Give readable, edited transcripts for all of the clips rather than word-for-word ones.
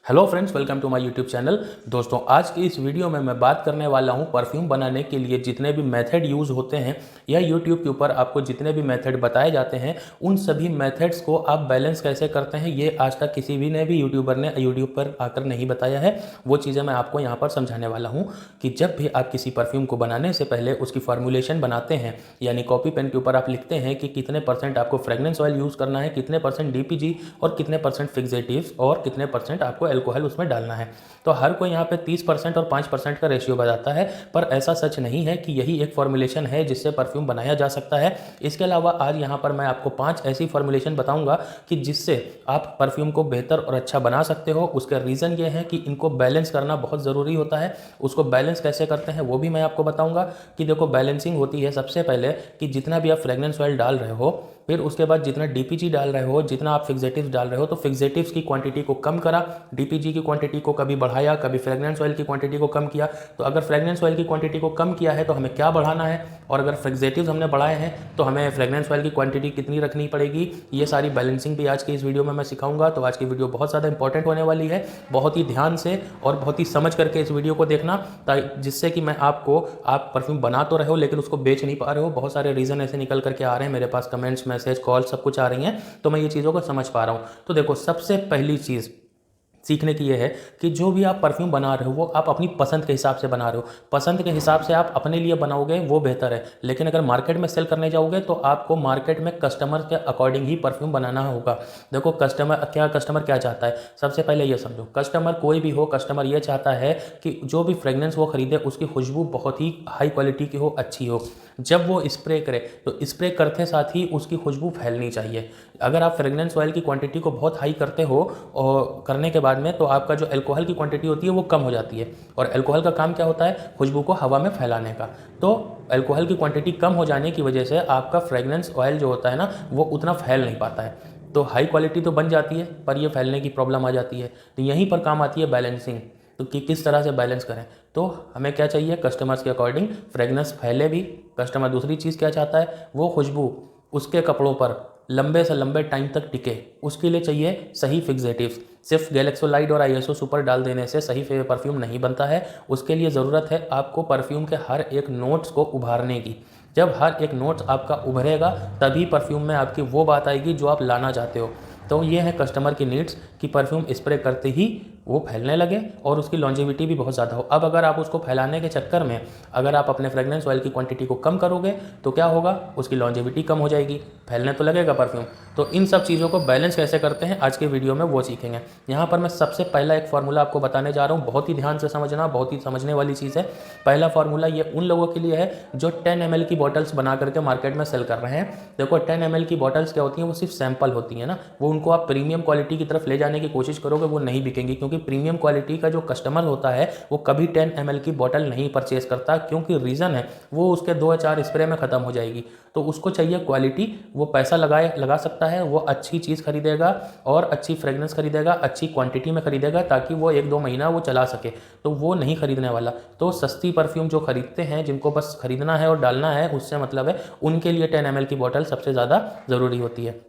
Hello friends, welcome to my YouTube channel. दोस्तों, आज की इस वीडियो में मैं बात करने वाला हूं परफ्यूम बनाने के लिए जितने भी मेथड यूज़ होते हैं या यूट्यूब के ऊपर आपको जितने भी मेथड बताए जाते हैं उन सभी मेथड्स को आप बैलेंस कैसे करते हैं, ये आज तक किसी भी ने भी यूट्यूबर ने यूट्यूब पर आकर नहीं बताया है। वो चीज़ें मैं आपको यहाँ पर समझाने वाला हूँ कि जब भी आप किसी परफ्यूम को बनाने से पहले उसकी फॉर्मुलेशन बनाते हैं, यानी कॉपी पेन के ऊपर आप लिखते हैं कि कितने परसेंट आपको फ्रेगनेंस ऑयल यूज़ करना है, कितने परसेंट डीपीजी और कितने परसेंट फिक्सेटिव्स और कितने परसेंट आपको अल्कोहल उसमें डालना है। तो हर कोई यहाँ पे 30% और 5% का रेशियो बताता है, पर ऐसा सच नहीं है कि यही एक फॉर्मुलेशन है जिससे परफ्यूम बनाया जा सकता है। इसके अलावा आज यहाँ पर मैं आपको 5 ऐसी फॉर्मुलेशन बताऊंगा कि जिससे आप परफ्यूम को बेहतर और अच्छा बना सकते हो। उसका रीज़न ये है कि इनको बैलेंस करना बहुत ज़रूरी होता है। उसको बैलेंस कैसे करते हैं वो भी मैं आपको बताऊँगा कि देखो, बैलेंसिंग होती है सबसे पहले कि जितना भी आप फ्रेगनेंस ऑयल डाल रहे हो, फिर उसके बाद जितना डीपीजी डाल रहे हो, जितना आप फिक्सेटिव्स डाल रहे हो, तो फिक्सेटिव्स की क्वांटिटी को कम करा, डीपीजी की क्वांटिटी को कभी बढ़ाया, कभी फ्रेगनेंस ऑयल की क्वांटिटी को कम किया। तो अगर फ्रेगनेंस ऑयल की क्वांटिटी को कम किया है तो हमें क्या बढ़ाना है, और अगर फिक्सेटिव्स हमने बढ़ाए हैं तो हमें फ्रेगनेंस ऑयल की क्वांटिटी कितनी रखनी पड़ेगी। ये सारी बैलेंसिंग भी आज की इस वीडियो में मैं सिखाऊंगा। तो आज की वीडियो बहुत ज़्यादा इंपॉर्टेंट होने वाली है। बहुत ही ध्यान से और बहुत ही समझ करके इस वीडियो को देखना, जिससे कि मैं आपको, आप परफ्यूम बना तो रहे हो लेकिन उसको बेच नहीं पा रहे हो। बहुत सारे रीज़न ऐसे निकल करके आ रहे हैं मेरे पास, कमेंट्स, मैसेज, कॉल सब कुछ आ रही हैं, तो मैं ये चीज़ों को समझ पा रहा हूँ। तो देखो, सबसे पहली चीज़ सीखने की ये है कि जो भी आप परफ्यूम बना रहे हो वो आप अपनी पसंद के हिसाब से बना रहे हो। पसंद के हिसाब से आप अपने लिए बनाओगे वो बेहतर है, लेकिन अगर मार्केट में सेल करने जाओगे तो आपको मार्केट में कस्टमर के अकॉर्डिंग ही परफ्यूम बनाना होगा। देखो, कस्टमर क्या चाहता है, सबसे पहले ये समझो। कस्टमर कोई भी हो, कस्टमर ये चाहता है कि जो भी फ्रेगनेंस वो खरीदे उसकी खुशबू बहुत ही हाई क्वालिटी की हो, अच्छी हो। जब वो स्प्रे करे तो स्प्रे करते साथ ही उसकी खुशबू फैलनी चाहिए। अगर आप फ्रेगनेंस ऑयल की क्वांटिटी को बहुत हाई करते हो और करने के बाद में, तो आपका जो अल्कोहल की क्वांटिटी होती है वो कम हो जाती है। और अल्कोहल का काम क्या होता है, खुशबू को हवा में फैलाने का। तो अल्कोहल की क्वांटिटी कम हो जाने की वजह से आपका फ्रेगनेंस ऑयल जो होता है ना, वो उतना फैल नहीं पाता है। तो हाई क्वालिटी तो बन जाती है पर ये फैलने की प्रॉब्लम आ जाती है। तो यहीं पर काम आती है बैलेंसिंग। तो कि किस तरह से बैलेंस करें, तो हमें क्या चाहिए, कस्टमर्स के अकॉर्डिंग फ्रेगनेंस फैले भी। कस्टमर दूसरी चीज़ क्या चाहता है, वो खुशबू उसके कपड़ों पर लंबे से लंबे टाइम तक टिके। उसके लिए चाहिए सही फिक्सेटिव्स। सिर्फ गैलेक्सोलाइड और आईएसओ सुपर डाल देने से सही परफ्यूम नहीं बनता है। उसके लिए ज़रूरत है आपको परफ्यूम के हर एक नोट्स को उभारने की। जब हर एक नोट्स आपका उभरेगा तभी परफ्यूम में आपकी वो बात आएगी जो आप लाना चाहते हो। तो ये है कस्टमर की नीड्स कि परफ्यूम स्प्रे करते ही वो फैलने लगे और उसकी लॉन्जेविटी भी बहुत ज़्यादा हो। अब अगर आप उसको फैलाने के चक्कर में अगर आप अपने फ्रेगनेंस ऑयल की क्वांटिटी को कम करोगे तो क्या होगा, उसकी लॉन्जेविटी कम हो जाएगी, फैलने तो लगेगा परफ्यूम। तो इन सब चीज़ों को बैलेंस कैसे करते हैं आज के वीडियो में वो सीखेंगे। यहाँ पर मैं सबसे पहला एक फार्मूला आपको बताने जा रहा हूँ। बहुत ही ध्यान से समझना, बहुत ही समझने वाली चीज़ है। पहला फार्मूला ये उन लोगों के लिए है जो 10 ml की बॉटल्स बना करके मार्केट में सेल कर रहे हैं। देखो, 10 ml की बॉटल्स क्या होती हैं, वो सिर्फ सैंपल होती है ना। वो उनको आप प्रीमियम क्वालिटी की तरफ ले जाने की कोशिश करोगे वो नहीं बिकेंगी, क्योंकि प्रीमियम क्वालिटी का जो कस्टमर होता है वो कभी 10 ml की बॉटल नहीं परचेज करता। क्योंकि रीज़न है वो उसके 2 या 4 स्प्रे में ख़त्म हो जाएगी। तो उसको चाहिए क्वालिटी। वो पैसा लगा सकता है, वो अच्छी चीज़ खरीदेगा और अच्छी फ्रेगनेंस खरीदेगा, अच्छी क्वांटिटी में खरीदेगा, ताकि वो 1-2 महीना वो चला सके। तो वो नहीं खरीदने वाला। तो सस्ती परफ्यूम जो खरीदते हैं, जिनको बस खरीदना है और डालना है, उससे मतलब है, उनके लिए 10 ml की बॉटल सबसे ज़्यादा ज़रूरी होती है।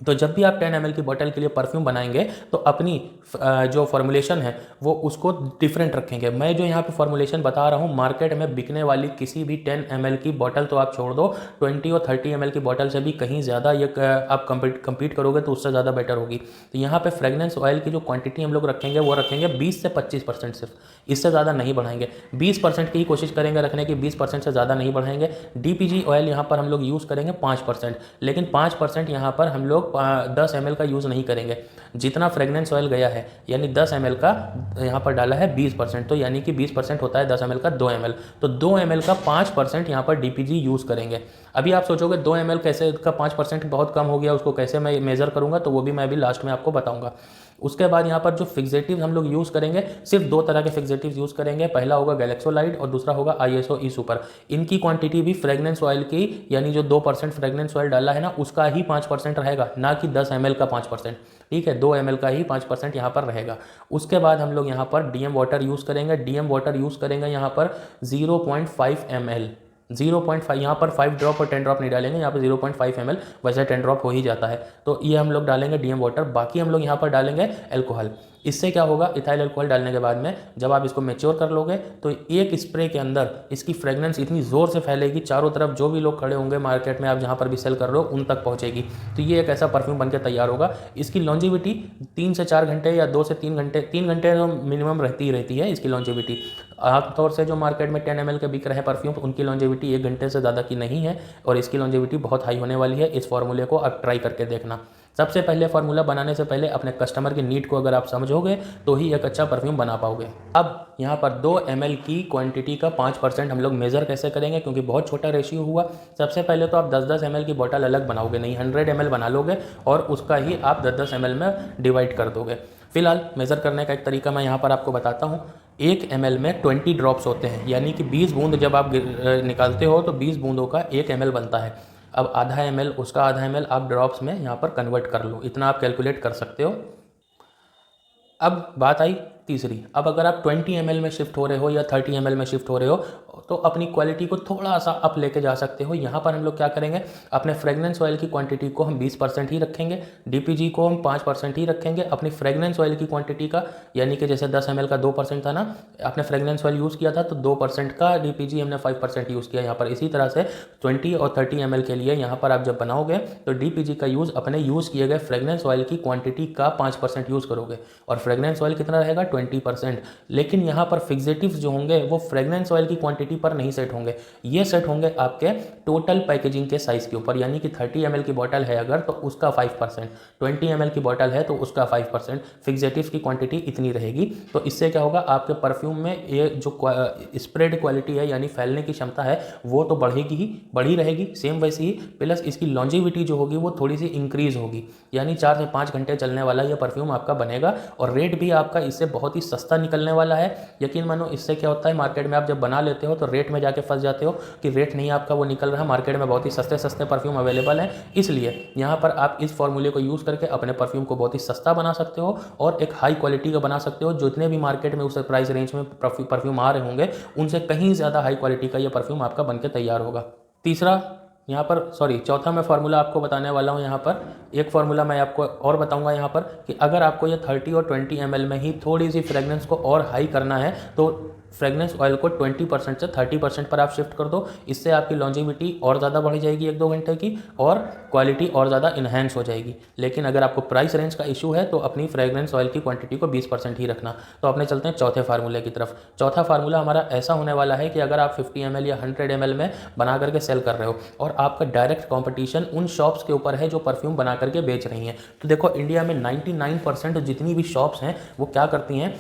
तो जब भी आप 10 ml की बोतल के लिए परफ्यूम बनाएंगे तो अपनी जो फॉर्मुलेशन है वो उसको डिफरेंट रखेंगे। मैं जो यहाँ पे फॉर्मुलेशन बता रहा हूँ, मार्केट में बिकने वाली किसी भी 10 ml की बोतल तो आप छोड़ दो, 20 और 30 ml की बोतल से भी कहीं ज़्यादा ये आप कंपीट करोगे तो उससे ज़्यादा बेटर होगी। तो यहाँ पे फ्रेगनेंस ऑयल की जो क्वांटिटी हम लोग रखेंगे वो रखेंगे 20 से 25%, सिर्फ इससे ज़्यादा नहीं बढ़ाएंगे। 20% की ही कोशिश करेंगे रखने की, 20% से ज़्यादा नहीं बढ़ाएंगे। डीपीजी ऑयल यहाँ पर हम लोग यूज़ करेंगे 5%, लेकिन 5% यहाँ पर हम लोग 10 ml का यूज़ नहीं करेंगे। जितना फ्रेगनेंस ऑयल गया है, यानी 10 ml का यहाँ पर डाला है 20%, तो यानी कि 20% होता है 10 ml का 2 ml, तो 2 ml का 5% यहाँ पर डीपीजी यूज़ करेंगे। अभी आप सोचोगे 2 ml कैसे का 5% बहुत कम हो गया, उसको कैसे मैं मेज़र करूँगा, तो वो भी मैं अभी लास्ट में आपको बताऊँगा। उसके बाद यहाँ पर जो फिक्सेटिव हम लोग यूज़ करेंगे, सिर्फ 2 तरह के फिक्सेटिव यूज़ करेंगे। पहला होगा गैलेक्सोलाइड और दूसरा होगा आईएसओ ई सुपर। इनकी क्वांटिटी भी फ्रेगनेंस ऑयल की, यानी जो 2% फ्रेगनेंस ऑयल डाला है ना, उसका ही 5% रहेगा, ना कि 10 ml का 5%। ठीक है, 2 ml का ही 5% यहाँ पर रहेगा। उसके बाद हम लोग यहाँ पर डीएम वाटर यूज़ करेंगे। डीएम वाटर यूज़ करेंगे यहाँ पर 0.5 ml, 0.5, यहाँ पर 5 ड्रॉप और 10 ड्रॉप नहीं डालेंगे, यहाँ पर 0.5 ml, वैसे 10 ड्रॉप हो ही जाता है। तो ये हम लोग डालेंगे डीएम वाटर। बाकी हम लोग यहाँ पर डालेंगे अल्कोहल। इससे क्या होगा, इथाइल अल्कोहल डालने के बाद में जब आप इसको मैच्योर कर लोगे तो एक स्प्रे के अंदर इसकी फ्रेग्रेंस इतनी ज़ोर से फैलेगी, चारों तरफ जो भी लोग खड़े होंगे मार्केट में, आप जहाँ पर भी सेल कर रहे हो, उन तक पहुँचेगी। तो ये एक ऐसा परफ्यूम बनकर तैयार होगा। इसकी लॉन्जिविटी 3 से 4 घंटे या 2 से 3 घंटे, 3 घंटे तो मिनिमम रहती है इसकी लॉन्जिविटी। आमतौर से जो मार्केट में 10 ml के बिक रहे हैं परफ्यूम, उनकी लॉन्जिविटी 1 घंटे से ज़्यादा की नहीं है और इसकी लॉन्जिविटी बहुत हाई होने वाली है। इस फॉर्मूले को आप ट्राई करके देखना। सबसे पहले फार्मूला बनाने से पहले अपने कस्टमर की नीड को अगर आप समझोगे तो ही एक अच्छा परफ्यूम बना पाओगे। अब यहाँ पर 2 ml की क्वांटिटी का 5% हम लोग मेज़र कैसे करेंगे, क्योंकि बहुत छोटा रेशियो हुआ। सबसे पहले तो आप 10-10 ml की बोतल अलग बनाओगे नहीं, 100 ml बना लोगे और उसका ही आप 10-10 ml में डिवाइड कर दोगे। फिलहाल मेज़र करने का एक तरीका मैं यहाँ पर आपको बताता हूँ। 1 ml में 20 ड्रॉप्स होते हैं, यानी कि 20 बूंद जब आप निकालते हो तो 20 बूंदों का 1 ml बनता है। अब आधा ml, उसका आधा ml आप ड्रॉप्स में यहाँ पर कन्वर्ट कर लो, इतना आप कैलकुलेट कर सकते हो। अब बात आई तीसरी, अब अगर आप 20 ml में शिफ्ट हो रहे हो या 30 ml में शिफ्ट हो रहे हो तो अपनी क्वालिटी को थोड़ा सा अप लेके जा सकते हो। यहाँ पर हम लोग क्या करेंगे, अपने फ्रेगनेंस ऑयल की क्वांटिटी को हम 20% ही रखेंगे, DPG को हम 5% ही रखेंगे। अपनी फ्रेगनेंस ऑयल की क्वांटिटी का, यानी कि जैसे 10 ml का 2% था ना, आपने फ्रेगनेंस ऑयल यूज़ किया था तो 2% का DPG हमने 5% यूज़ किया यहाँ पर। इसी तरह से 20 और 30 ml के लिए यहाँ पर आप जब बनाओगे तो DPG का यूज़ अपने यूज़ किए गए फ्रेगनेंस ऑयल की क्वान्टिटी का 5% यूज़ करोगे और फ्रेगनेंस ऑयल कितना रहेगा, 20%। लेकिन यहाँ पर फिक्सेटिव्स जो होंगे वो फ्रेगनेंस ऑयल की क्वांटिटी पर नहीं सेट होंगे, ये सेट होंगे आपके टोटल पैकेजिंग के साइज़ के ऊपर। यानी कि 30 ml की बोतल है अगर तो उसका 5%, 20 ml की बोतल है तो उसका 5%, फिक्सेटिव्स की क्वांटिटी इतनी रहेगी। तो इससे क्या होगा, आपके परफ्यूम में ये जो स्प्रेड क्वालिटी है यानी फैलने की क्षमता है वो तो बढ़ेगी ही, बढ़ी रहेगी सेम वैसे ही, प्लस इसकी लॉन्जिविटी जो होगी वो थोड़ी सी इंक्रीज़ होगी, यानी 4 से 5 घंटे चलने वाला ये परफ्यूम आपका बनेगा। और रेट भी आपका इससे बहुत ही सस्ता निकलने वाला है। यकीन मानो, इससे क्या होता है, मार्केट में आप जब बना लेते हो तो रेट में जाके फंस जाते हो कि रेट नहीं आपका वो निकल रहा है। मार्केट में बहुत ही सस्ते सस्ते परफ्यूम अवेलेबल हैं, इसलिए यहाँ पर आप इस फॉर्मूले को यूज़ करके अपने परफ्यूम को बहुत ही सस्ता बना सकते हो और एक हाई क्वालिटी का बना सकते हो। जितने भी मार्केट में उस प्राइस रेंज में परफ्यूम आ रहे होंगे उनसे कहीं ज़्यादा हाई क्वालिटी का ये परफ्यूम आपका बनकर तैयार होगा। चौथा मैं फार्मूला आपको बताने वाला हूँ। यहाँ पर एक फार्मूला मैं आपको और बताऊँगा यहाँ पर कि अगर आपको ये 30 और 20 ml में ही थोड़ी सी फ्रेगनेंस को और हाई करना है तो फ्रेगनेंस ऑयल को 20% से 30% पर आप शिफ्ट कर दो। इससे आपकी लॉन्जिविटी और ज़्यादा बढ़ जाएगी 1-2 घंटे की और क्वालिटी और ज़्यादा इन्हेंस हो जाएगी। लेकिन अगर आपको प्राइस रेंज का इशू है तो अपनी फ्रेगनेंस ऑयल की क्वांटिटी को 20% ही रखना। तो अपने चलते हैं चौथे फार्मूले की तरफ। चौथा फार्मूला हमारा ऐसा होने वाला है कि अगर आप 50 ml या 100 ml में बना करके सेल कर रहे हो और आपका डायरेक्ट कॉम्पिटिशन उन शॉप्स के ऊपर है जो परफ्यूम बना करके बेच रही हैं, तो देखो इंडिया में 99% जितनी भी शॉप्स हैं वो क्या करती हैं,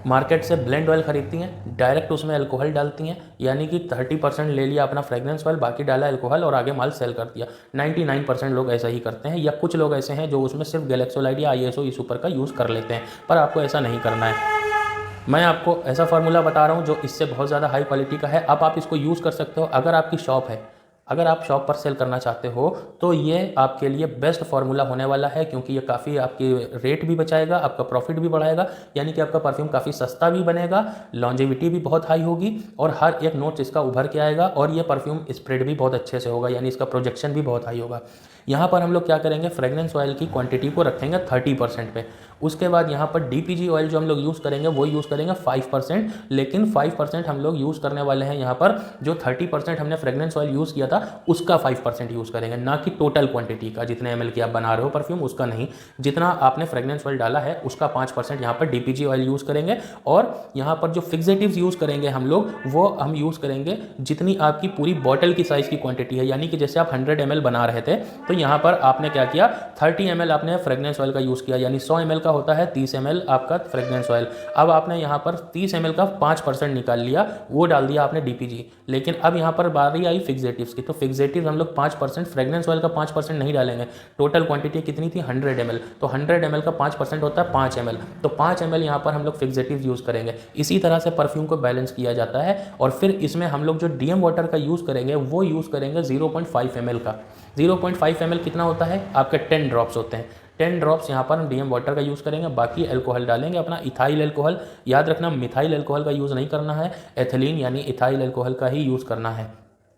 मार्केट से ब्लेंड ऑयल खरीदती हैं, डायरेक्ट उसमें अल्कोहल डालती हैं, यानी कि 30% ले लिया अपना फ्रेगनेंस ऑयल, बाकी डाला अल्कोहल और आगे माल सेल कर दिया। 99% लोग ऐसा ही करते हैं, या कुछ लोग ऐसे हैं जो उसमें सिर्फ गैलेक्सोलाइड या ISO सुपर का यूज़ कर लेते हैं, पर आपको ऐसा नहीं करना है। मैं आपको ऐसा फार्मूला बता रहा हूँ जो इससे बहुत ज़्यादा हाई क्वालिटी का है। अब आप इसको यूज़ कर सकते हो। अगर आपकी शॉप है, अगर आप शॉप पर सेल करना चाहते हो तो ये आपके लिए बेस्ट फार्मूला होने वाला है, क्योंकि ये काफ़ी आपकी रेट भी बचाएगा, आपका प्रॉफिट भी बढ़ाएगा, यानी कि आपका परफ्यूम काफ़ी सस्ता भी बनेगा, लॉन्जिविटी भी बहुत हाई होगी और हर एक नोट इसका उभर के आएगा और ये परफ्यूम स्प्रेड भी बहुत अच्छे से होगा, यानी इसका प्रोजेक्शन भी बहुत हाई होगा। यहाँ पर हम लोग क्या करेंगे, फ्रेगनेंस ऑयल की क्वांटिटी को रखेंगे 30% पे। उसके बाद यहाँ पर DPG ऑयल जो हम लोग यूज़ करेंगे वो यूज़ करेंगे 5%, लेकिन 5% हम लोग यूज़ करने वाले हैं यहाँ पर जो 30% हमने फ्रेगनेंस ऑयल यूज़ किया था उसका 5% यूज़ करेंगे, ना कि टोटल क्वांटिटी का। जितने ml की आप बना रहे हो परफ्यूम उसका नहीं, जितना आपने फ्रेगनेंस ऑयल डाला है उसका 5% यहाँ पर DPG ऑयल यूज़ करेंगे। और यहाँ पर जो फिक्सेटिव्स यूज़ करेंगे हम लोग वो हम यूज़ करेंगे जितनी आपकी पूरी बॉटल की साइज़ की क्वांटिटी है, यानी कि जैसे आप 100 ml बना रहे थे तो यहाँ पर आपने क्या किया, 30 ml आपने फ्रेगनेंस ऑयल का यूज़ किया, यानी 100 ml का होता है 30 ml आपका फ्रेगनेंस ऑयल। अब आपने यहाँ पर 30 ml का 5% निकाल लिया, वो डाल दिया आपने DPG। लेकिन अब यहाँ पर बारी आई फिक्सेटिव्स की, तो फिक्सेटिव हम लोग 5%, फ्रेगनेंस ऑयल का 5% नहीं डालेंगे। टोटल क्वांटिटी कितनी थी, 100 ml, तो 100 ml का 5% होता है 5 ml, तो 5 ml यहाँ पर हम लोग फिक्सेटिव यूज़ करेंगे। इसी तरह से परफ्यूम को बैलेंस किया जाता है। और फिर इसमें हम लोग जो DM वाटर का यूज़ करेंगे वो यूज़ करेंगे 0.5 ml का। 0.5 ml कितना होता है, आपके 10 ड्रॉप्स होते हैं। 10 ड्रॉप्स यहाँ पर हम DM वाटर का यूज़ करेंगे, बाकी अल्कोहल डालेंगे अपना इथाइल अल्कोहल। याद रखना मिथाइल अल्कोहल का यूज़ नहीं करना है, एथिलीन यानी इथाइल अल्कोहल का ही यूज़ करना है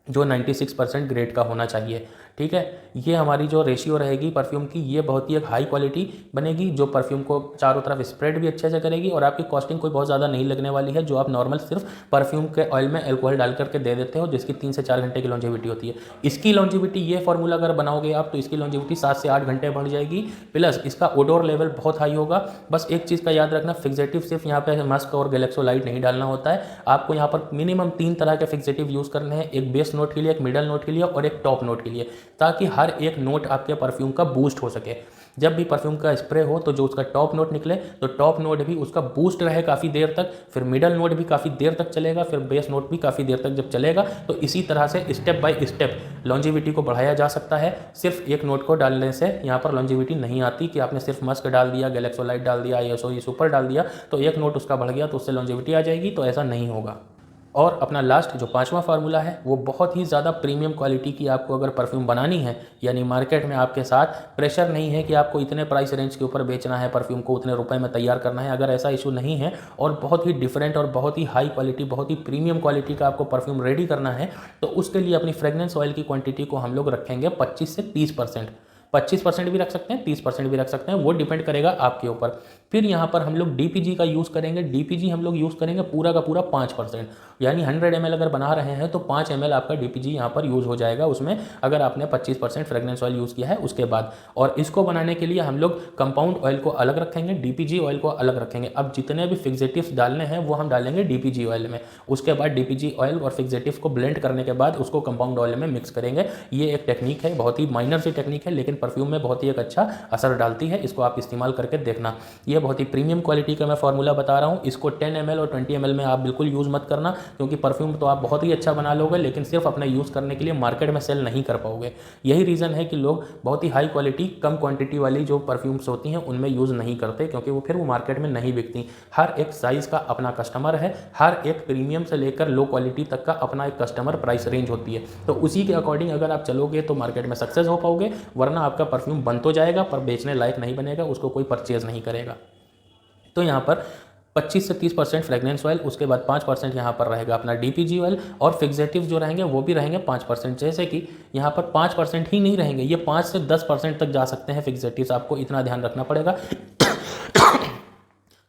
जो 96% ग्रेड का होना चाहिए। ठीक है। ये हमारी जो रेशियो रहेगी परफ्यूम की, ये बहुत ही एक हाई क्वालिटी बनेगी जो परफ्यूम को चारों तरफ स्प्रेड भी अच्छे से करेगी और आपकी कॉस्टिंग कोई बहुत ज़्यादा नहीं लगने वाली है, जो आप नॉर्मल सिर्फ परफ्यूम के ऑयल में अल्कोहल डाल करके दे देते हो, जिसकी 3 से 4 घंटे की लॉन्जिविटी होती है। इसकी लॉन्जिविटी, ये फॉर्मूला अगर बनाओगे आप तो इसकी लॉन्जिविटी 7 से 8 घंटे बढ़ जाएगी, प्लस इसका ओडोर लेवल बहुत हाई होगा। बस एक चीज़ का याद रखना, फिक्सेटिव सिर्फ यहाँ पे मस्क और गैलेक्सोलाइट नहीं डालना होता है, आपको यहाँ पर मिनिमम 3 तरह के फिक्सेटिव यूज़ करने हैं, एक बेस नोट के लिए, एक मिडल नोट के लिए और एक टॉप नोट के लिए, ताकि हर एक नोट आपके परफ्यूम का बूस्ट हो सके। जब भी परफ्यूम का स्प्रे हो तो जो उसका टॉप नोट निकले तो टॉप नोट भी उसका बूस्ट रहे काफ़ी देर तक, फिर मिडल नोट भी काफ़ी देर तक चलेगा, फिर बेस नोट भी काफ़ी देर तक जब चलेगा, तो इसी तरह से स्टेप बाय स्टेप लॉन्जिविटी को बढ़ाया जा सकता है। सिर्फ एक नोट को डालने से यहाँ पर लॉन्जिविटी नहीं आती कि आपने सिर्फ मस्क डाल दिया, गैलेक्सोलाइट डाल दिया, ISO सुपर डाल दिया तो एक नोट उसका बढ़ गया तो उससे लॉन्जिविटी आ जाएगी, तो ऐसा नहीं होगा। और अपना लास्ट जो 5वां फार्मूला है वो बहुत ही ज़्यादा प्रीमियम क्वालिटी की आपको अगर परफ्यूम बनानी है, यानी मार्केट में आपके साथ प्रेशर नहीं है कि आपको इतने प्राइस रेंज के ऊपर बेचना है परफ्यूम को, उतने रुपए में तैयार करना है, अगर ऐसा इशू नहीं है और बहुत ही डिफरेंट और बहुत ही हाई क्वालिटी, बहुत ही प्रीमियम क्वालिटी का आपको परफ्यूम रेडी करना है, तो उसके लिए अपनी फ्रेगनेंस ऑयल की क्वांटिटी को हम लोग रखेंगे 25 से 30%। 25% भी रख सकते हैं, 30% भी रख सकते हैं, वो डिपेंड करेगा आपके ऊपर। फिर यहाँ पर हम लोग DPG का यूज़ करेंगे। DPG हम लोग यूज़ करेंगे पूरा का पूरा 5%, यानी 100 ml अगर बना रहे हैं तो 5 ml आपका DPG यहाँ पर यूज़ हो जाएगा उसमें, अगर आपने 25% फ्रेगनेंस ऑयल यूज़ किया है उसके बाद। और इसको बनाने के लिए हम लोग कंपाउंड ऑयल को अलग रखेंगे, DPG ऑयल को अलग रखेंगे। अब जितने भी फिक्सेटिव्स डालने हैं वो हम डालेंगे DPG ऑयल में, उसके बाद DPG ऑयल और फिक्सेटिव्स को ब्लेंड करने के बाद उसको कंपाउंड ऑयल में मिक्स करेंगे। ये एक टेक्निक है, बहुत ही माइनर सी टेक्निक है, लेकिन परफ्यूम में बहुत ही एक अच्छा असर डालती है, इसको आप इस्तेमाल करके देखना। ये बहुत ही प्रीमियम क्वालिटी का मैं फार्मूला बता रहा हूँ, इसको 10 ml और 20 ml में आप बिल्कुल यूज़ मत करना, क्योंकि परफ्यूम तो आप बहुत ही अच्छा बना लोगे लेकिन सिर्फ अपना यूज़ करने के लिए मार्केट में सेल नहीं कर पाओगे। यही रीज़न है कि लोग बहुत ही हाई क्वालिटी कम क्वांटिटी वाली जो परफ्यूम्स होती हैं उनमें यूज़ नहीं करते, क्योंकि वो फिर वो मार्केट में नहीं बिकती। हर एक साइज़ का अपना कस्टमर है, हर एक प्रीमियम से लेकर लो क्वालिटी तक का अपना एक कस्टमर प्राइस रेंज होती है, तो उसी के अकॉर्डिंग अगर आप चलोगे तो मार्केट में सक्सेस हो पाओगे, वरना आपका परफ्यूम बन तो जाएगा पर बेचने लायक नहीं बनेगा, उसको कोई परचेज नहीं करेगा। तो यहाँ पर 25 से 30% फ्रेगनेंस ऑयल, उसके बाद 5% यहाँ पर रहेगा अपना DPG ऑयल, और फिक्सेटिव जो रहेंगे वो भी रहेंगे 5%। जैसे कि यहाँ पर 5% ही नहीं रहेंगे, ये 5 से 10% तक जा सकते हैं फिक्सेटिव्स, आपको इतना ध्यान रखना पड़ेगा।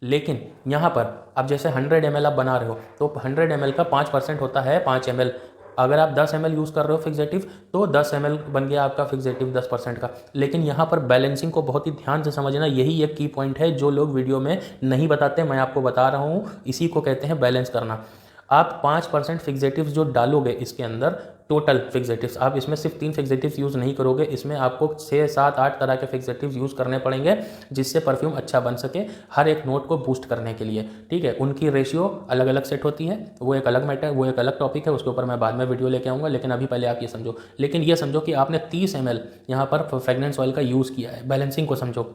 लेकिन यहाँ पर अब जैसे 100 ml आप बना रहे हो तो 100 ml का 5% होता है 5 ml। अगर आप 10 ml यूज़ कर रहे हो फिक्सेटिव तो 10 ml बन गया आपका फिक्सेटिव 10% का। लेकिन यहाँ पर बैलेंसिंग को बहुत ही ध्यान से समझना, यही एक की पॉइंट है जो लोग वीडियो में नहीं बताते, मैं आपको बता रहा हूँ, इसी को कहते हैं बैलेंस करना। आप 5% फिक्सेटिव्स जो डालोगे इसके अंदर, टोटल फिक्सेटिव्स, आप इसमें सिर्फ 3 फिक्सेटिव्स यूज़ नहीं करोगे, इसमें आपको 6, 7, 8 तरह के फिक्सेटिव्स यूज़ करने पड़ेंगे जिससे परफ्यूम अच्छा बन सके, हर एक नोट को बूस्ट करने के लिए। ठीक है, उनकी रेशियो अलग अलग सेट होती है, वो एक अलग मैटर, वो एक अलग टॉपिक है, उसके ऊपर मैं बाद में वीडियो लेके आऊँगा, लेकिन अभी पहले आप ये समझो। लेकिन ये समझो कि आपने 30 ml यहाँ पर फ्रेगनेंस ऑयल का यूज़ किया है, बैलेंसिंग को समझो।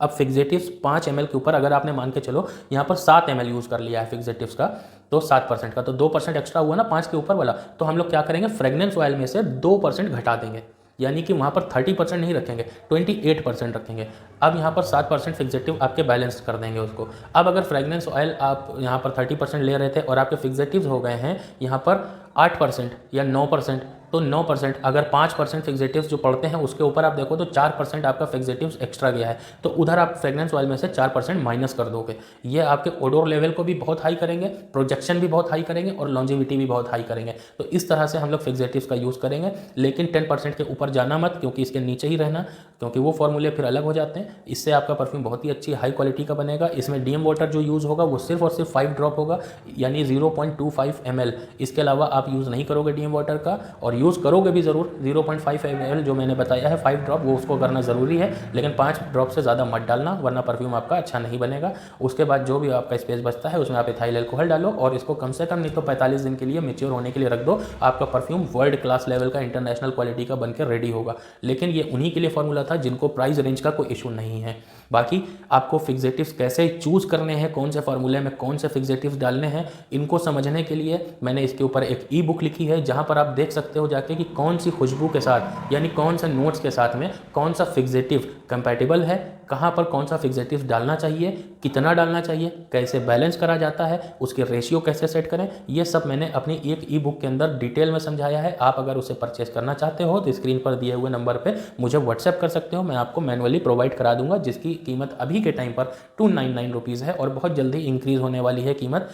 अब फिक्सेटिव्स 5 ml के ऊपर अगर आपने मान के चलो यहाँ पर 7 ml यूज़ कर लिया है फिक्सेटिव्स का, तो 7% का तो 2% एक्स्ट्रा हुआ ना 5 के ऊपर वाला, तो हम लोग क्या करेंगे, फ्रेगनेंस ऑयल में से 2% घटा देंगे, यानी कि वहाँ पर 30% नहीं रखेंगे, 28% रखेंगे। अब यहाँ पर 7% फिक्सेटिव आपके बैलेंस कर देंगे उसको। अब अगर फ्रेगनेंस ऑयल आप यहाँ पर 30% ले रहे थे और आपके फिक्सेटिव्स हो गए हैं यहाँ पर 8% या 9%, तो 9%, अगर 5% फिक्सेटिव्स जो पड़ते हैं उसके ऊपर आप देखो तो 4% आपका फिक्सेटिव्स एक्स्ट्रा गया है, तो उधर आप फ्रेगनेंस ऑयल में से 4% माइनस कर दोगे। ये आपके ओडोर लेवल को भी बहुत हाई करेंगे, प्रोजेक्शन भी बहुत हाई करेंगे और लॉन्जिविटी भी बहुत हाई करेंगे। तो इस तरह से हम लोग फिक्सेटिव्स का यूज़ करेंगे, लेकिन 10% के ऊपर जाना मत, क्योंकि इसके नीचे ही रहना, क्योंकि वो फॉर्मूले फिर अलग हो जाते हैं। इससे आपका परफ्यूम बहुत ही अच्छी हाई क्वालिटी का बनेगा। इसमें DM वाटर जो यूज़ होगा वो सिर्फ और सिर्फ 5 ड्रॉप होगा, यानी 0.25 ml। इसके अलावा आप यूज़ नहीं करोगे DM वाटर का, और यूज़ करोगे भी ज़रूर 0.5 ml जो मैंने बताया है 5 ड्रॉप, वो उसको करना ज़रूरी है, लेकिन 5 ड्रॉप से ज़्यादा मत डालना, वरना परफ्यूम आपका अच्छा नहीं बनेगा। उसके बाद जो भी आपका स्पेस बचता है उसमें आप इथाइल अल्कोहल डालो और इसको कम से कम नहीं तो 45 दिन के लिए मैच्योर होने के लिए रख दो। आपका परफ्यूम वर्ल्ड क्लास लेवल का, इंटरनेशनल क्वालिटी का बनकर रेडी होगा। लेकिन ये उन्हीं के लिए फॉर्मूला था जिनको प्राइस रेंज का कोई इशू नहीं है। बाकी आपको फिक्सेटिव्स कैसे चूज़ करने हैं, कौन से फार्मूले में कौन से फिक्सेटिव्स डालने हैं, इनको समझने के लिए मैंने इसके ऊपर एक ई बुक लिखी है, जहां पर आप देख सकते हो जाके कि कौन सी खुशबू के साथ, यानी कौन से नोट्स के साथ में कौन सा फिक्सेटिव कंपैटिबल है, कहाँ पर कौन सा फिक्सेटिव डालना चाहिए, कितना डालना चाहिए, कैसे बैलेंस करा जाता है, उसके रेशियो कैसे सेट करें, ये सब मैंने अपनी एक ई बुक के अंदर डिटेल में समझाया है। आप अगर उसे परचेस करना चाहते हो तो स्क्रीन पर दिए हुए नंबर पर मुझे व्हाट्सएप कर सकते हो, मैं आपको मैनुअली प्रोवाइड करा दूंगा, जिसकी कीमत अभी के टाइम पर 299 रुपीज़ है और बहुत जल्दी इंक्रीज़ होने वाली है कीमत।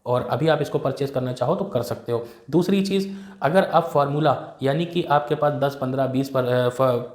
और अभी आप इसको परचेस करना चाहो तो कर सकते हो। दूसरी चीज़, अगर आप फार्मूला यानी कि आपके पास 10, 15, 20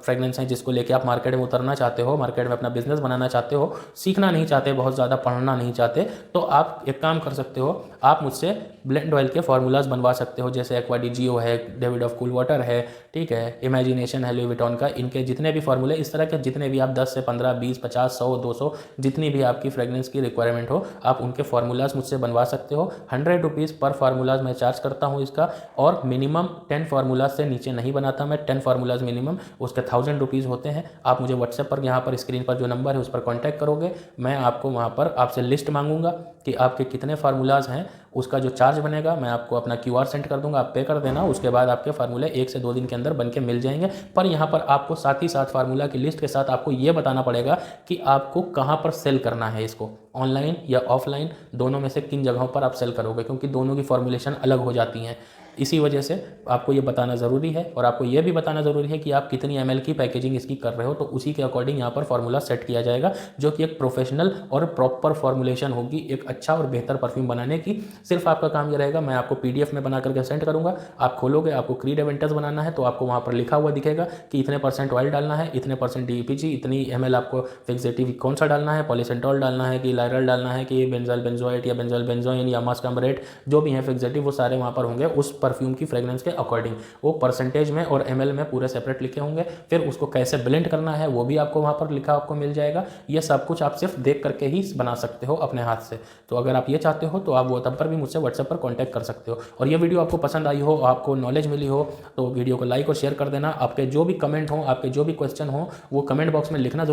फ्रेगनेंस हैं जिसको लेके आप मार्केट में उतरना चाहते हो, मार्केट में अपना बिजनेस बनाना चाहते हो, सीखना नहीं चाहते, बहुत ज़्यादा पढ़ना नहीं चाहते, तो आप एक काम कर सकते हो, आप मुझसे ब्लेंड ऑयल के फार्मूलाज बनवा सकते हो। जैसे एक्वा डी जियो है, डेविड ऑफ कूल वाटर है, ठीक है, इमेजिनेशन है, लुई विटॉन का, इनके जितने भी फार्मूले, इस तरह के जितने भी आप 10 से 15, 20, 50, 100, 200 जितनी भी आपकी फ्रेगनेंस की रिक्वायरमेंट हो, आप उनके फार्मूलाज मुझसे बनवा सकते हो। 100 रुपीज़ पर फार्मूलाज मैं चार्ज करता हूँ इसका, और मिनिमम 10 फार्मूलाज से नीचे नहीं बनाता मैं। 10 फार्मूलाज मिनिमम, उसके 1000 रुपीज़ होते हैं। आप मुझे व्हाट्सएप पर, यहाँ पर स्क्रीन पर जो नंबर है उस पर कॉन्टैक्ट करोगे, मैं आपको वहाँ पर आपसे लिस्ट मांगूंगा कि आपके कितने फार्मूलाज हैं, उसका जो चार्ज बनेगा मैं आपको अपना QR सेंड कर दूंगा, आप पे कर देना। उसके बाद आपके फार्मूले 1 से 2 दिन के अंदर बन के मिल जाएंगे। पर यहाँ पर आपको साथ ही साथ फार्मूला की लिस्ट के साथ आपको ये बताना पड़ेगा कि आपको कहाँ पर सेल करना है इसको, ऑनलाइन या ऑफलाइन, दोनों में से किन जगहों पर आप सेल करोगे, क्योंकि दोनों की फॉर्मुलेशन अलग हो जाती हैं। इसी वजह से आपको ये बताना ज़रूरी है, और आपको ये भी बताना ज़रूरी है कि आप कितनी ml की पैकेजिंग इसकी कर रहे हो, तो उसी के अकॉर्डिंग यहाँ पर फार्मूला सेट किया जाएगा, जो कि एक प्रोफेशनल और प्रॉपर फॉर्मुलेशन होगी एक अच्छा और बेहतर परफ्यूम बनाने की। सिर्फ आपका काम ये रहेगा, मैं आपको PDF में बना करके सेंड करूँगा, आप खोलोगे, आपको क्रीड एवेंटस बनाना है तो आपको वहाँ पर लिखा हुआ दिखेगा कि इतने % ऑयल डालना है, इतने % DEPG, इतनी ml आपको फिक्सेटिव कौन सा डालना है, पॉलीसेंटॉल डालना है कि लायरल डालना है कि बेंजल बेंजोएट या बेंजल बेंजोइन या मास्काम्बरेट, जो भी है फिक्सेटिव वो सारे वहाँ पर होंगे उस परफ्यूम की फ्रेगनेंस के अकॉर्डिंग। वो परसेंटेज में और ml में पूरे सेपरेट लिखे होंगे। फिर उसको कैसे ब्लेंड करना है वो भी आपको वहाँ पर लिखा आपको मिल जाएगा। ये सब कुछ आप सिर्फ देख करके ही बना सकते हो अपने हाथ से। तो अगर आप ये चाहते हो तो आप वो तब पर भी मुझसे व्हाट्सएप पर कॉन्टैक्ट कर सकते हो। और ये वीडियो आपको पसंद आई हो, आपको नॉलेज मिली हो, तो वीडियो को लाइक और शेयर कर देना। आपके जो भी कमेंट हो, आपके जो भी क्वेश्चन हो, वो कमेंट बॉक्स में लिखना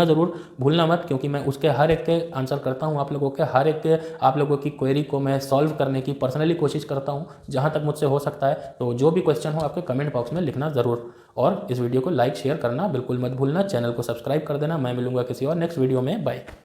ज़रूर भूलना मत, क्योंकि मैं उसके हर एक के आंसर करता हूँ। आप लोगों के हर एक के, आप लोगों की क्वेरी को मैं सॉल्व करने की पर्सनली कोशिश करता हूँ जहाँ तक मुझसे हो सकता है। तो जो भी क्वेश्चन हो आपके कमेंट बॉक्स में लिखना ज़रूर, और इस वीडियो को लाइक शेयर करना बिल्कुल मत भूलना। चैनल को सब्सक्राइब कर देना। मैं मिलूंगा किसी और नेक्स्ट वीडियो में। बाय।